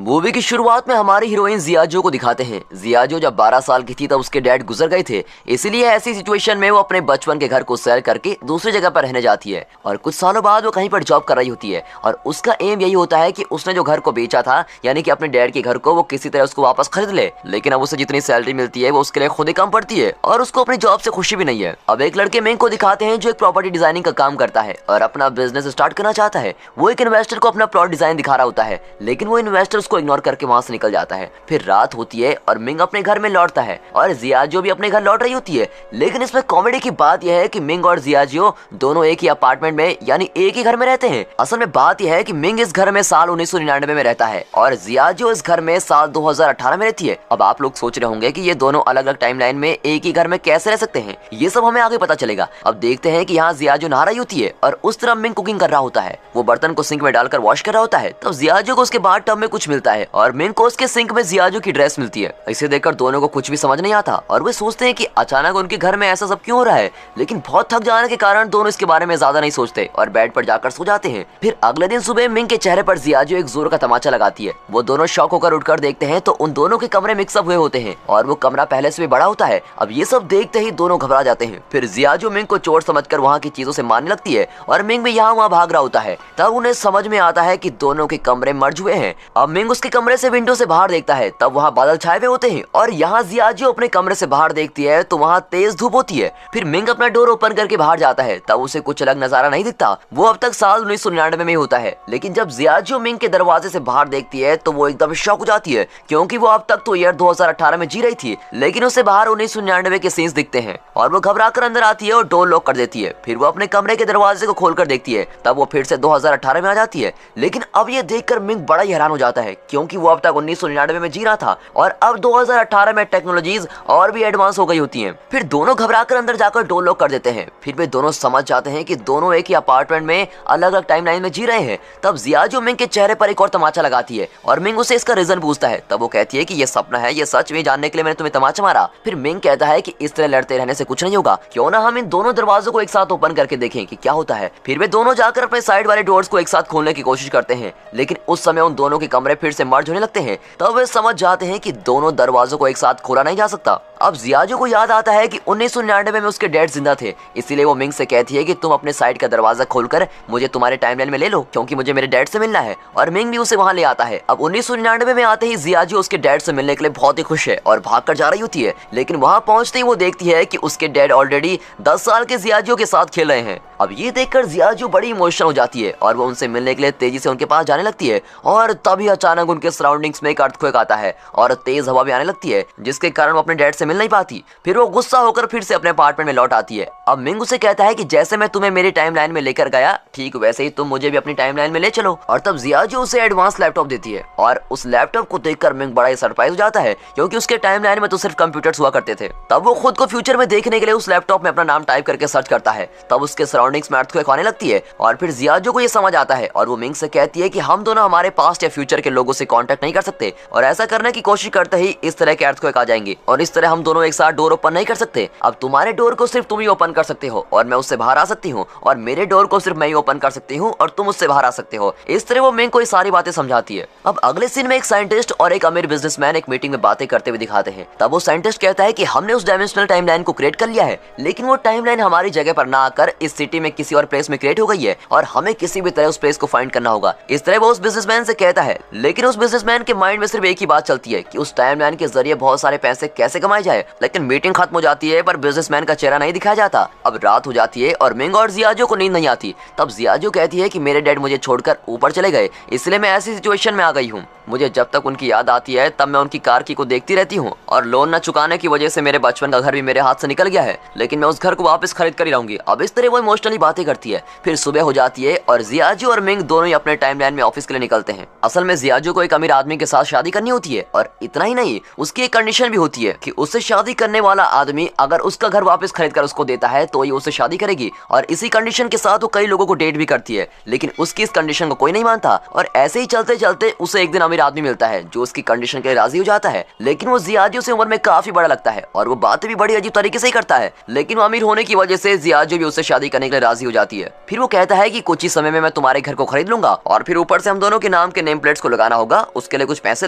Movie की शुरुआत में हमारी हीरोइन जियाजो को दिखाते हैं। जियाजो जब 12 साल की थी तब उसके डैड गुजर गए थे, इसीलिए ऐसी सिचुएशन में वो अपने बचपन के घर को सेल करके दूसरी जगह पर रहने जाती है और कुछ सालों बाद वो कहीं पर जॉब कर रही होती है और उसका एम यही होता है कि उसने जो घर को बेचा था यानी कि अपने डैड के घर को वो किसी तरह उसको वापस खरीद ले। लेकिन अब उसे जितनी सैलरी मिलती है वो उसके लिए खुद ही कम पड़ती है और उसको अपनी जॉब से खुशी भी नहीं है। अब एक लड़के मिंग को दिखाते हैं जो एक प्रॉपर्टी डिजाइनिंग का काम करता है और अपना बिजनेस स्टार्ट करना चाहता है। वो एक इन्वेस्टर को अपना प्लॉट डिजाइन दिखा रहा होता है, लेकिन वो इन्वेस्टर उसको इग्नोर करके वहां से निकल जाता है। फिर रात होती है और मिंग अपने घर में लौटता है और जियाजो भी अपने घर लौट रही होती है। लेकिन इसमें कॉमेडी की बात यह है कि मिंग और जियाजो दोनों एक ही अपार्टमेंट में यानी एक ही घर में रहते हैं। असल में बात यह है कि मिंग इस घर में साल 1999 में रहता है और जियाजो इस घर में साल 2018 में रहती है। अब आप लोग सोच रहे होंगे कि ये दोनों अलग अलग टाइमलाइन में एक ही घर में कैसे रह सकते हैं, ये सब हमें आगे पता चलेगा। अब देखते हैं कि यहाँ जियाजो नहा रही होती है और उस तरफ मिंग कुकिंग कर रहा होता है। वो बर्तन को सिंक में डालकर वॉश कर रहा होता है। तब जियाजो को उसके बाद टब में कुछ मिलता है और मिंग को उसके सिंक में जियाजो की ड्रेस मिलती है। इसे देखकर दोनों को कुछ भी समझ नहीं आता और वे सोचते हैं कि अचानक उनके घर में ऐसा सब क्यों हो रहा है। लेकिन बहुत थक जाने के कारण दोनों इसके बारे में ज्यादा नहीं सोचते और बेड पर जाकर सो जाते हैं। फिर अगले दिन सुबह मिंग के चेहरे पर जियाजो एक जोर का तमाचा लगाती है। वो दोनों शॉक होकर उठकर देखते हैं तो उन दोनों के कमरे मिक्सअप हुए होते हैं और वो कमरा पहले से भी बड़ा होता है। अब ये सब देखते ही दोनों घबरा जाते हैं। फिर जियाजो मिंग को चोर समझकर वहाँ की चीजों से मारने लगती है और मिंग भी यहाँ वहाँ भाग रहा होता है। तब उन्हें समझ में आता है कि दोनों के कमरे मर्ज हुए हैं। अब मिंग उसके कमरे से विंडो से बाहर देखता है, तब वहाँ बादल छाए हुए होते हैं और यहाँ जियाजो अपने कमरे से बाहर देखती है तो वहाँ तेज धूप होती है। फिर मिंग अपना डोर ओपन करके बाहर जाता है, तब उसे कुछ अलग नजारा नहीं दिखता। वो अब तक साल 1999 में होता है। लेकिन जब जियाजो मिंग के दरवाजे से बाहर देखती है तो वो एकदम शॉक हो जाती है, क्योंकि वो अब तक तो ईयर 2018 में जी रही थी, लेकिन उसे बाहर 1999 के सीन्स दिखते हैं और वो घबरा कर अंदर आती है और डोर लॉक कर देती है। फिर वो अपने कमरे के दरवाजे को खोलकर देखती है, तब वो फिर से 2018 में आ जाती है। लेकिन अब ये देखकर मिंग बड़ा ही हैरान हो जाता है, क्योंकि वो अब तक 1999 में जी रहा था और अब 2018 में टेक्नोलॉजीज और भी एडवांस हो गई होती हैं। फिर दोनों घबराकर अंदर जाकर डोर लॉक कर देते हैं। फिर वे दोनों समझ जाते हैं कि दोनों एक ही अपार्टमेंट में अलग अलग टाइमलाइन में जी रहे हैं। तब जियाजो मिंग के चेहरे पर एक और तमाचा लगाती है और मिंग उसे इसका रीजन पूछता है। तब वो कहती है कि ये सपना है, ये सच में जानने के लिए मैंने तुम्हें तमाचा मारा। फिर मिंग कहता है कि इस तरह लड़ते रहने से कुछ नहीं होगा, क्यों ना हम इन दोनों दरवाजों को एक साथ ओपन करके देखें कि क्या होता है। फिर वे दोनों जाकर अपने साइड वाले डोर्स को एक साथ खोलने की कोशिश करते हैं, लेकिन उस समय उन दोनों के कमरे फिर से मर्ज होने लगते हैं। तब वे समझ जाते हैं कि दोनों दरवाजों को एक साथ खोला नहीं जा सकता। अब जियाजो को याद आता है कि 1999 में उसके डैड जिंदा थे, इसीलिए वो मिंग से कहती है कि तुम अपने साइड का दरवाजा खोलकर मुझे तुम्हारे टाइमलाइन में ले लो, क्योंकि मुझे मेरे डैड से मिलना है। और मिंग भी उसे वहां ले आता है। अब 1999 में आते ही जियाजो उसके डैड से मिलने के लिए बहुत ही खुश है और भागकर जा रही होती है। लेकिन वहां पहुंचते ही वो देखती है कि उसके डैड ऑलरेडी 10 साल के जियाजो के साथ खेल रहे हैं। अब ये देखकर जियाजो बड़ी इमोशनल हो जाती है और वो उनसे मिलने के लिए तेजी से उनके पास जाने लगती है और तभी अचानक उनके सराउंडिंग्स में एक अर्थक्वेक आता है और तेज हवा भी आने लगती है, जिसके कारण वो अपने डैड से मिल नहीं पाती। फिर वो गुस्सा होकर फिर से अपने अपार्टमेंट में लौट आती है। अब मिंग उसे कहता है कि जैसे मैं तुम्हें मेरी टाइमलाइन में लेकर गया, ठीक वैसे ही तुम मुझे भी अपनी टाइमलाइन में ले चलो। और तब जियाजो उसे एडवांस लैपटॉप देती है और उस लैपटॉप को देखकर मिंग बड़ा ही सरप्राइज हो जाता है, क्योंकि उसके टाइमलाइन में तो सिर्फ कंप्यूटर्स हुआ करते थे। तब वो खुद को फ्यूचर में देखने के लिए उस लैपटॉप में अपना नाम टाइप करके सर्च करता है। तब उसके सराउंडिंग्स में अर्थक्वेक आने लगती है और फिर जियाजो को ये समझ आता है और वो मिंग से कहती है कि हम दोनों हमारे पास्ट या फ्यूचर के लोगों से कांटेक्ट नहीं कर सकते और ऐसा करने की कोशिश करते ही इस तरह के अर्थक्वेक आ जाएंगे और इस तरह हम दोनों एक साथ डोर ओपन नहीं कर सकते। अब तुम्हारे डोर को सिर्फ तुम ही ओपन कर सकते हो और मैं उससे बाहर आ सकती हूँ, और मेरे डोर को सिर्फ मैं ही ओपन कर सकती हूँ और तुम उससे बाहर आ सकते हो। इस तरह वो मिंग को ये सारी बातें समझाती है। अब अगले सीन में एक साइंटिस्ट और एक अमीर बिजनेसमैन एक मीटिंग में बातें करते हुए दिखाते हैं। तब वो साइंटिस्ट कहता है कि हमने उस डायमेंशनल टाइमलाइन को क्रिएट कर लिया है, लेकिन वो टाइमलाइन हमारी जगह पर ना आकर इस सिटी में किसी और प्लेस में क्रिएट हो गई है और हमें किसी भी तरह उस प्लेस को फाइंड करना होगा। इस तरह वो उस बिजनेसमैन से कहता है, लेकिन उस बिजनेसमैन के माइंड में सिर्फ एक ही बात चलती है कि उस टाइमलाइन के जरिए बहुत सारे पैसे कैसे कमाए जाए। लेकिन मीटिंग खत्म हो जाती है पर बिजनेसमैन का चेहरा नहीं दिखाया जाता। अब रात हो जाती है और मिंग और जियाजो को नींद नहीं आती। तब जियाजो कहती है कि मेरे डैड मुझे छोड़कर ऊपर चले गए, इसलिए मैं ऐसी सिचुएशन में आ गई हूँ। मुझे जब तक उनकी याद आती है तब मैं उनकी कार की को देखती रहती हूँ और लोन न चुकाने की वजह से मेरे बचपन का घर भी मेरे हाथ से निकल गया है, लेकिन मैं उस घर को वापस खरीद कर ही रहूंगी। अब इस तरह वो इमोशनली बातें करती है। फिर सुबह हो जाती है और जियाजो और मिंग दोनों ही अपने टाइमलाइन में ऑफिस के लिए निकलते हैं। असल में जियाजो को एक अमीर आदमी के साथ शादी करनी होती है और इतना ही नहीं, उसकी एक कंडीशन भी होती है कि उससे शादी करने वाला आदमी अगर उसका घर वापस खरीद कर उसको देता है तो ही उससे शादी करेगी। और इसी कंडीशन के साथ वो कई लोगों को डेट भी करती है, लेकिन उसकी इस कंडीशन को कोई नहीं मानता। और ऐसे ही चलते चलते उसे एक दिन अमीर आदमी मिलता है जो उसकी कंडीशन के लिए राजी हो जाता है, लेकिन वो जियाजो से उम्र में काफी बड़ा लगता है और वो बातें भी बड़ी अजीब तरीके से ही करता है। लेकिन वो अमीर होने की वजह से जियाजो भी उससे शादी करने के लिए लिए राजी हो जाती है। फिर वो कहता है कि कुछ ही समय में मैं तुम्हारे घर को खरीद लूंगा और फिर ऊपर से हम दोनों के नाम के नेम प्लेट्स को लगाना होगा, उसके लिए कुछ पैसे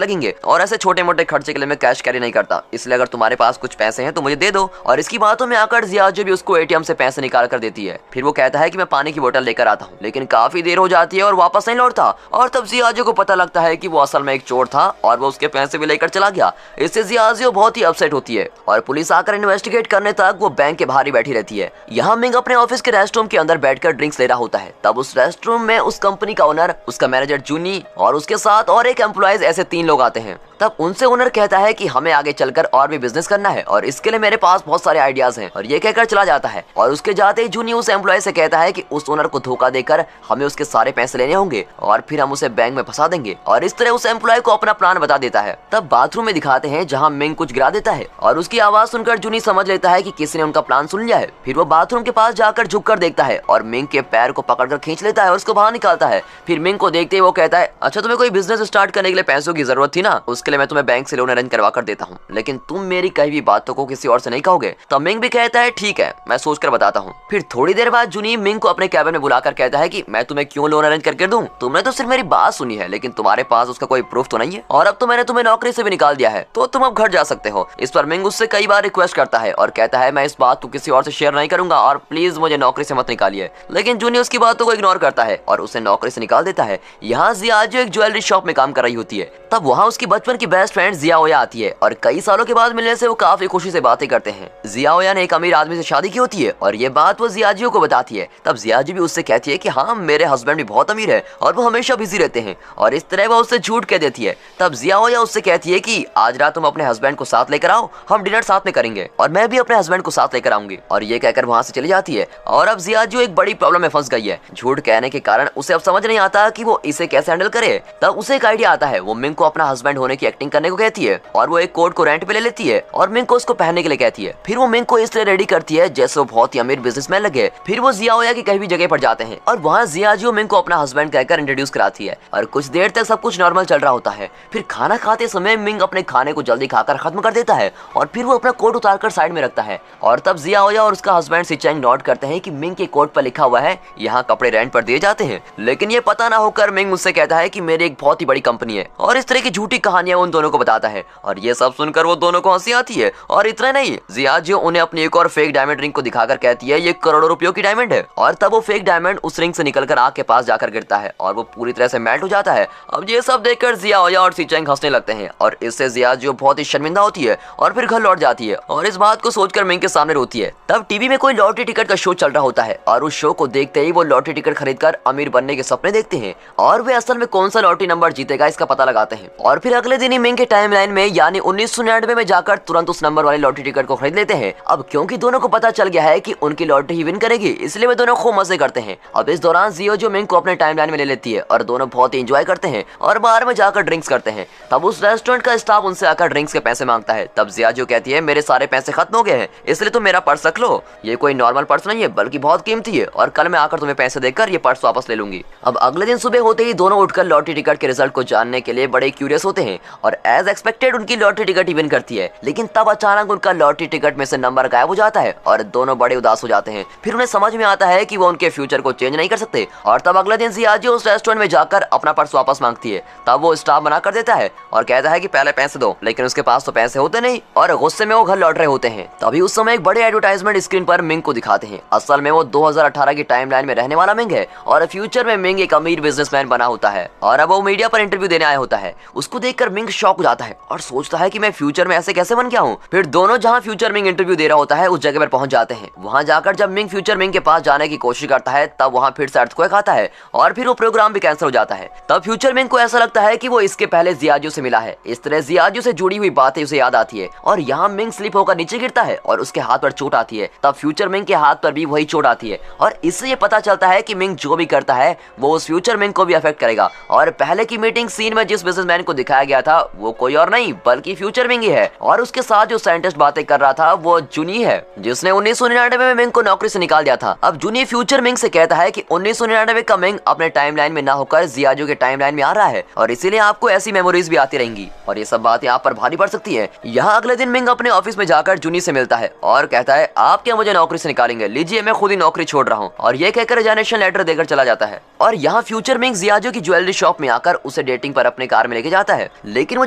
लगेंगे और ऐसे छोटे मोटे खर्चे के लिए मैं कैश कैरी नहीं करता, इसलिए अगर तुम्हारे पास कुछ पैसे हैं तो मुझे दे दो। और इसकी बातों में आकर जियाजो भी उसको एटीएम से पैसे निकाल कर देती है। फिर वो कहता है कि मैं पानी की बोतल लेकर आता हूँ, लेकिन काफी देर हो जाती है और वापस नहीं लौटता। और तब जियाजो को पता लगता है कि वो असल में एक चोर था और वो उसके पैसे भी लेकर चला गया। इससे जियाजो बहुत ही अपसेट होती है और पुलिस आकर इन्वेस्टिगेट करने तक वो बैंक के बाहर ही बैठी रहती है। यहाँ मिंग अपने ऑफिस के रेस्ट रूम के अंदर बैठकर ड्रिंक्स ले रहा होता है। तब उस रेस्ट रूम में उस कंपनी का ओनर, उसका मैनेजर जूनी और उसके साथ और एक एम्प्लॉइज, ऐसे 3 लोग आते हैं। तब उनसे ओनर कहता है कि हमें आगे चलकर और भी बिजनेस करना है और इसके लिए मेरे पास बहुत सारे आइडियाज हैं, और ये कहकर चला जाता है। और उसके जाते ही जूनी उस एम्प्लॉय से कहता है कि उस ओनर को धोखा देकर हमें उसके सारे पैसे लेने होंगे और फिर हम उसे बैंक में फंसा देंगे, और इस तरह उस एम्प्लॉय को अपना प्लान बता देता है। तब बाथरूम में दिखाते हैं जहाँ मिंग कुछ गिरा देता है और उसकी आवाज सुनकर जूनी समझ लेता है कि किसी ने उनका प्लान सुन लिया है। फिर वो बाथरूम के पास जाकर झुककर देखता है और मिंग के पैर को पकड़कर खींच लेता है और उसको बाहर निकालता है। फिर मिंग को देखते ही वो कहता है, अच्छा तुम्हें कोई बिजनेस स्टार्ट करने के लिए पैसों की जरूरत थी ना, उसके लिए मैं तुम्हें बैंक से लोन अरेंज करवा कर देता हूँ, लेकिन तुम मेरी कही भी बातों को किसी और से नहीं कहोगे। तब मिंग भी कहता है ठीक है, मैं सोच कर बताता हूँ। फिर थोड़ी देर बाद जूनी मिंग को अपने कैबिन में बुलाकर कहता है कि मैं तुम्हें क्यों लोन अरेंज करके दूं, तुमने तो सिर्फ मेरी बात सुनी है लेकिन तुम्हारे पास उसका कोई प्रूफ तो नहीं है, और अब तो मैंने तुम्हें नौकरी से भी निकाल दिया है, तो तुम अब घर जा सकते हो। इस पर मिंग उससे कई बार रिक्वेस्ट करता है और कहता है मैं इस बात को किसी और से शेयर नहीं करूंगा और प्लीज मुझे नौकरी से मत निकालिए, लेकिन जूनी उसकी बातों को इग्नोर करता है और उसे नौकरी से निकाल देता है। यहाँ जियाजो एक ज्वेलरी शॉप में काम कर रही होती है। तब वहाँ उसकी बचपन की बेस्ट फ्रेंड जियाओया आती है और कई सालों के बाद मिलने से वो काफी खुशी से बातें करते हैं। जियाओया ने एक अमीर आदमी से शादी की होती है और ये बात वो जियाजियो को बताती है। तब जियाजी भी उससे कहती है कि हाँ मेरे हस्बैंड भी बहुत अमीर है और वो हमेशा बिजी रहते हैं, और इस तरह वो उससे झूठ कह देती है। तब जियाओया उससे कहती है कि आज रात तुम अपने हस्बैंड को साथ लेकर आओ, हम डिनर साथ में करेंगे और मैं भी अपने हस्बैंड को साथ लेकर आऊंगी, और ये कहकर वहाँ से चली जाती है। और अब जियाजियो एक बड़ी प्रॉब्लम में फंस गई है। झूठ कहने के कारण उसे अब समझ नहीं आता कि वो इसे कैसे हैंडल करे। तब उसे एक आइडिया आता है। वो मिंग को अपना हस्बैंड होने की एक्टिंग करने को कहती है और वो एक कोट को रेंट पे ले लेती है और मिंग को उसको पहनने के लिए कहती है। फिर वो मिंग को इस तरह रेडी करती है जैसे वो बहुत ही अमीर बिजनेसमैन लगे। फिर वो जियाओया की कहीं भी जगह पर जाते हैं और वहाँ जियाजियो मिंग को अपना हस्बैंड कहकर इंट्रोड्यूस कराती है और कुछ देर तक सब कुछ नॉर्मल चल रहा होता है। फिर खाना खाते समय मिंग अपने खाने को जल्दी खाकर खत्म कर देता है और फिर वो अपना कोट उतारकर साइड में रखता है, और तब जियाओया और उसका हस्बैंड सिचेंग नोट करते हैं कि मिंग के कोट पर लिखा हुआ है यहाँ कपड़े रेंट पर दिए जाते हैं, लेकिन ये पता ना होकर मिंग मुझसे कहता है कि मेरी एक बहुत ही बड़ी कंपनी है, और इस तरह की झूठी कहानियां उन दोनों को बताता है। और ये सब सुनकर वो दोनों को हंसी आती है। और इतना नहीं, जियाजियो उन्हें अपनी एक और फेक डायमंड रिंग को दिखाकर कहती है ये करोड़ों रुपयों की डायमंड है, और तब वो फेक डायमंड उस रिंग से निकलकर आग के पास जाकर गिरता है और वो पूरी तरह से मेल्ट हो जाता है। अब ये सब देखकर जियाओया और सिचेंग हंसने लगते हैं और इससे जियाजियो बहुत ही शर्मिंदा होती है और फिर घर लौट जाती है और इस बात को सोचकर मिंग के सामने रोती है। तब टीवी में कोई लॉटरी टिकट का शो चल रहा होता है और उस शो को देखते ही वो लॉटरी टिकट खरीदकर अमीर बनने के सपने देखते हैं और वे असल में कौन सा लॉटरी नंबर जीतेगा इसका पता लगाते हैं। और फिर अगले दिन ही मिंग के टाइमलाइन में यानी 1999 में जाकर तुरंत उस नंबर वाले लॉटरी टिकट को खरीद लेते हैं। अब क्योंकि दोनों को पता चल गया है कि उनकी लॉटरी ही विन करेगी, इसलिए वे दोनों खूब मजे करते हैं। अब इस दौरान जियाजियो मिंग को अपने टाइमलाइन में ले लेती है और दोनों बहुत ही एंजॉय करते हैं और बाहर में जाकर ड्रिंक्स करते हैं। तब उस रेस्टोरेंट का स्टाफ उनसे आकर ड्रिंक्स के पैसे मांगता है। तब जियाजियो कहती है मेरे सारे पैसे खत्म हो गए हैं, इसलिए तुम मेरा पर्स रख लो, ये कोई नॉर्मल पर्स नहीं है बल्कि बहुत कीमती है, और कल मैं आकर तुम्हें पैसे देकर ये पर्स वापस ले लूंगी। अब अगले दिन सुबह होते ही दोनों उठकर लॉटरी टिकट के रिजल्ट को जानने के लिए बड़े क्यूरियस होते हैं और एज एक्सपेक्टेड उनकी लॉटरी टिकट ही विन करती है। लेकिन तब अचानक उनका लॉटरी टिकट में से नंबर गायब हो जाता है और दोनों बड़े उदास हो जाते हैं। फिर उन्हें समझ में आता है कि वो उनके फ्यूचर को चेंज नहीं कर सकते, और तब अगले दिन जियाजियो उस रेस्टोरेंट में जाकर अपना पर्स वापस मांगती है। तब वो स्टाफ मना कर देता है और कहता है कि पहले पैसे दो, लेकिन उसके पास तो पैसे होते नहीं और गुस्से में वो घर लौट रहे होते हैं। तभी उस समय एक बड़े एडवर्टाइजमेंट स्क्रीन पर मिंग को दिखाते हैं। असल में वो 2018 की टाइमलाइन में रहने वाला मिंग है और फ्यूचर में मिंग एक अमीर बिजनेसमैन बना होता है और अब वो मीडिया पर इंटरव्यू देने आया होता है। उसको देखकर मिंग शॉक हो जाता है और सोचता है कि मैं फ्यूचर में ऐसे कैसे बन गया हूँ। फिर दोनों जहाँ फ्यूचर मिंग इंटरव्यू दे रहा होता है उस जगह पर पहुंच जाते हैं। वहाँ जाकर जब मिंग फ्यूचर मिंग के पास जाने की कोशिश करता है तब वहाँ फिर से अर्थक्वेक आता है और फिर वो प्रोग्राम भी कैंसिल हो जाता है। तब फ्यूचर मिंग को ऐसा लगता है कि वो इसके पहले जियाजियो से मिला है। इस तरह जियाजियो से जुड़ी हुई बातें उसे याद आती है और यहाँ मिंग स्लिप होकर नीचे गिरता है और उसके हाथ पर चोट आती है। तब फ्यूचर मिंग के हाथ पर भी वही चोट आती है और इससे ये पता चलता है कि मिंग जो भी करता है वो उस फ्यूचर मिंग को भी अफेक्ट करेगा। और पहले की मीटिंग सीन में जिस बिजनेसमैन को दिखाया गया था वो कोई और नहीं बल्कि फ्यूचर मिंग ही है। और उसके साथ जो साइंटिस्ट बातें कर रहा था वो जूनी है, जिसने 1999 में मिंग को नौकरी से निकाल दिया था। अब जूनी फ्यूचर मिंग से कहता है कि 1999 का मिंग अपने टाइमलाइन में ना होकर जियाजो के टाइमलाइन में आ रहा है और इसीलिए आपको ऐसी मेमोरीज भी आती रहेंगी और ये सब बातें आप पर भारी पड़ सकती है। यहाँ अगले दिन मिंग अपने ऑफिस में जाकर जूनी से मिलता है और कहता है आप क्या मुझे नौकरी से निकालेंगे, लीजिए मैं खुद ही नौकरी छोड़ रहा हूँ, और ये कहकर रिजाइनेशन लेटर देकर चला जाता है। और यहाँ फ्यूचर मिंग जियाजो की ज्वेलरी शॉप में आकर उसे डेटिंग पर अपने कार में लेके जाता है, लेकिन वो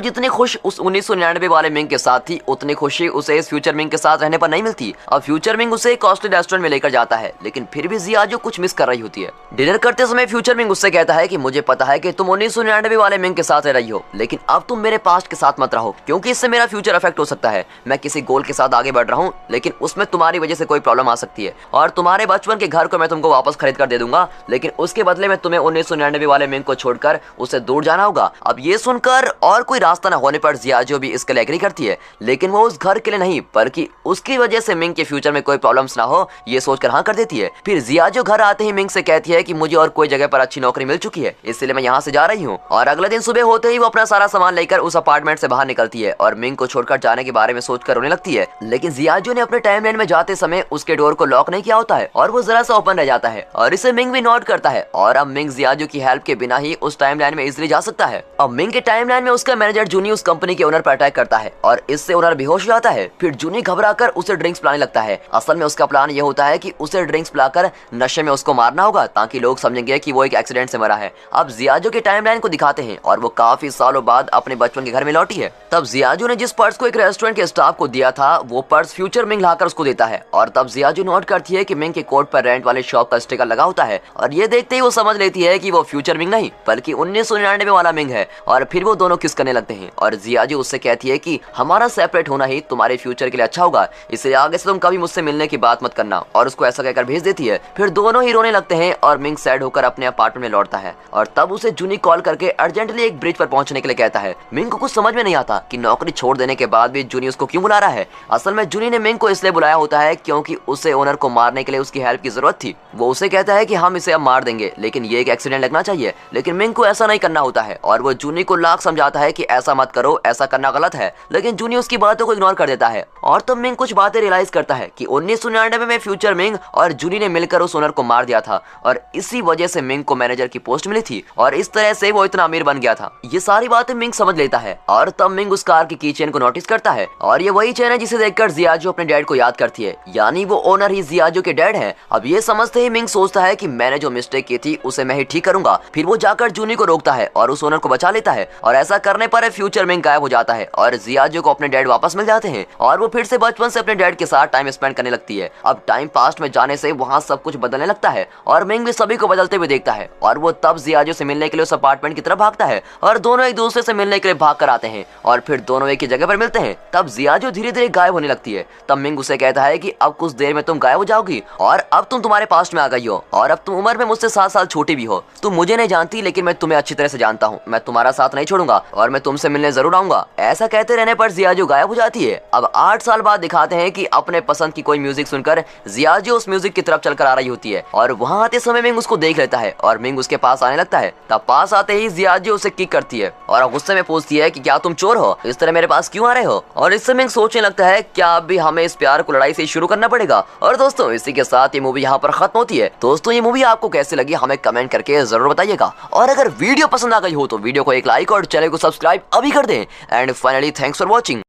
जितनी खुश उस 1999 वाले मिंग के साथ थी उतनी खुशी उसे इस फ्यूचर मिंग के साथ रहने पर नहीं मिलती। अब फ्यूचर मिंग उसे एक कॉस्टली रेस्टोरेंट में लेकर जाता है, लेकिन फिर भी जियाजो कुछ मिस कर रही होती है। डिनर करते समय फ्यूचर मिंग उससे कहता है कि मुझे पता है कि तुम 1999 वाले मिंग के साथ रह रही हो, लेकिन अब तुम मेरे पास्ट के साथ मत रहो क्योंकि इससे मेरा फ्यूचर अफेक्ट हो सकता है। मैं किसी गोल के साथ आगे बढ़ रहा हूँ लेकिन उसमें तुम्हारी वजह से कोई प्रॉब्लम आ सकती है और तुम्हारे बचपन के घर को मैं तुमको वापस खरीद कर दे दूंगा, लेकिन उसके बदले में तुम्हें 1999 वाले मिंग को छोड़कर उससे दूर जाना होगा। अब ये सुनकर और कोई रास्ता न होने पर जियाजो भी इसके लिए एग्री करती है, लेकिन वो उस घर के लिए नहीं बल्कि उसकी वजह से मिंग के फ्यूचर में कोई प्रॉब्लम्स ना हो ये सोचकर हाँ कर देती है। फिर जियाजो घर आते ही मिंग से कहती है कि मुझे और कोई जगह पर अच्छी नौकरी मिल चुकी है इसलिए मैं यहाँ से जा रही हूँ। और अगले दिन सुबह होते ही वो अपना सारा सामान लेकर उस अपार्टमेंट से बाहर निकलती है और मिंग को छोड़कर जाने के बारे में सोचकर रोने लगती है, लेकिन जियाजो ने अपने टाइमलाइन में जाते समय उसके डोर को लॉक नहीं किया होता है और वो जरा सा ओपन रह जाता है और इसे मिंग भी नोट करता है और अब मिंग जियाजो की हेल्प के बिना ही उस टाइमलाइन में इजीली जा सकता है। अब मिंग के टाइमलाइन में उसका मैनेजर जूनी उस कंपनी के ओनर पर अटैक करता है और इससे ओनर बेहोश हो जाता है। फिर जूनी घबराकर उसे ड्रिंक्स पिलाने लगता है। असल में उसका प्लान ये होता है कि उसे ड्रिंक्स पिलाकर नशे में उसको मारना होगा ताकि लोग समझेंगे कि वो एक एक्सीडेंट से मरा है। अब जियाजो के टाइमलाइन को दिखाते हैं और वो काफी सालों बाद अपने बचपन के घर में लौटी है। तब जियाजो ने जिस पर्स को एक रेस्टोरेंट के स्टाफ को दिया था वो पर्स फ्यूचर मिंग लाकर उसको देता है और तब जियाजो नोट करती है कि मिंग के कोट पर रेंट वाले शॉप का स्टिकर लगा होता है और ये देखते ही वो समझ लेती है कि वो फ्यूचर मिंग नहीं बल्कि 1999 वाला मिंग है और फिर वो दोनों किस करने लगते हैं और जियाजो उससे कहती है कि हमारा सेपरेट होना ही तुम्हारे फ्यूचर के लिए अच्छा होगा, इसलिए आगे से तुम कभी मुझसे मिलने की बात मत करना, और उसको ऐसा कहकर भेज देती है। फिर दोनों ही रोने लगते हैं और मिंग सैड होकर अपने अपार्टमेंट में लौटता है और तब उसे जूनी कॉल करके अर्जेंटली एक ब्रिज पर पहुंचने के लिए कहता है। मिंग को कुछ समझ में नहीं आता कि नौकरी छोड़ देने के बाद भी जूनी उसको क्यों बुला रहा है। असल में जूनी ने मिंग को इसलिए बुलाया होता है क्योंकि उसे ओनर को मारने के लिए उसकी हेल्प की जरूरत थी। वो उसे कहता है कि हम इसे अब मार देंगे लेकिन ये एक एक्सीडेंट लगना चाहिए, लेकिन मिंग को ऐसा नहीं करना होता है और वो जूनी को लाख समझाता है कि ऐसा मत करो, ऐसा करना गलत है, लेकिन जूनी उसकी बातों को इग्नोर कर देता है। और तब मिंग कुछ बातें रियलाइज करता है कि 1999 में फ्यूचर मिंग और जूनी ने मिलकर उस ओनर को मार दिया था और इसी वजह से मिंग को मैनेजर की पोस्ट मिली थी और इस तरह से वो इतना अमीर बन गया था। ये सारी बातें मिंग समझ लेता है और तब मिंग उस कार की कीचेन को नोटिस करता है और ये वही चेन है जिसे देखकर जियाजो अपने डैड को याद करती है, यानी वो ओनर ही जियाजो के डैड है। अब ये समझते ही मिंग सोचता है कि मैंने जो मिस्टेक की थी उसे मैं ही ठीक करूंगा। फिर वो जाकर जूनी को रोकता है और उस ओनर को बचा लेता है और ऐसा करने पर फ्यूचर मिंग गायब हो जाता है और जियाजो को अपने डैड वापस मिल जाते हैं और वो फिर से बचपन से अपने डैड के साथ टाइम स्पेंड करने लगती है। अब टाइम पास्ट में जाने से वहाँ सब कुछ बदलने लगता है और मिंग भी सभी को बदलते हुए देखता है और वो तब जियाजो से मिलने के लिए उस अपार्टमेंट की तरफ भागता है और दोनों एक दूसरे से मिलने के लिए भाग कर आते हैं और फिर दोनों एक ही जगह पर मिलते हैं। तब जियाजो धीरे धीरे गायब होने लगती है। तब मिंग उसे कहता है कि अब कुछ देर में तुम गायब हो जाओगी और अब तुम तुम्हारे पास्ट में आ गई हो और अब तुम उम्र में मुझसे 7 साल छोटी भी हो। तुम मुझे नहीं जानती लेकिन मैं तुम्हें अच्छी तरह से जानता हूँ, मैं तुम्हारा साथ नहीं छोड़ूंगा और मैं तुमसे मिलने जरूर आऊंगा। ऐसा कहते रहने पर जियाजो गायब हो जाती है। अब 8 साल बाद दिखाते हैं कि अपने पसंद की कोई म्यूजिक सुनकर जियाजो उस म्यूजिक की तरफ चलकर आ रही होती है और वहाँ आते समय मिंग उसको देख लेता है और मिंग उसके पास आने लगता है। तब पास आते ही जियाजो उसे किक करती है और गुस्से में पूछती है कि क्या तुम चोर हो, इस तरह मेरे पास क्यों आ रहे हो। और इससे मिंग सोचने लगता है क्या अब भी हमें इस प्यार को लड़ाई से शुरू करना पड़ेगा। और दोस्तों इसी के साथ ये मूवी यहाँ पर खत्म होती है। दोस्तों ये मूवी आपको कैसी लगी हमें कमेंट करके जरूर बताइएगा और अगर वीडियो पसंद आ गई हो तो वीडियो को एक लाइक और चैनल को सब्सक्राइब अभी कर दें। And finally thanks for watching.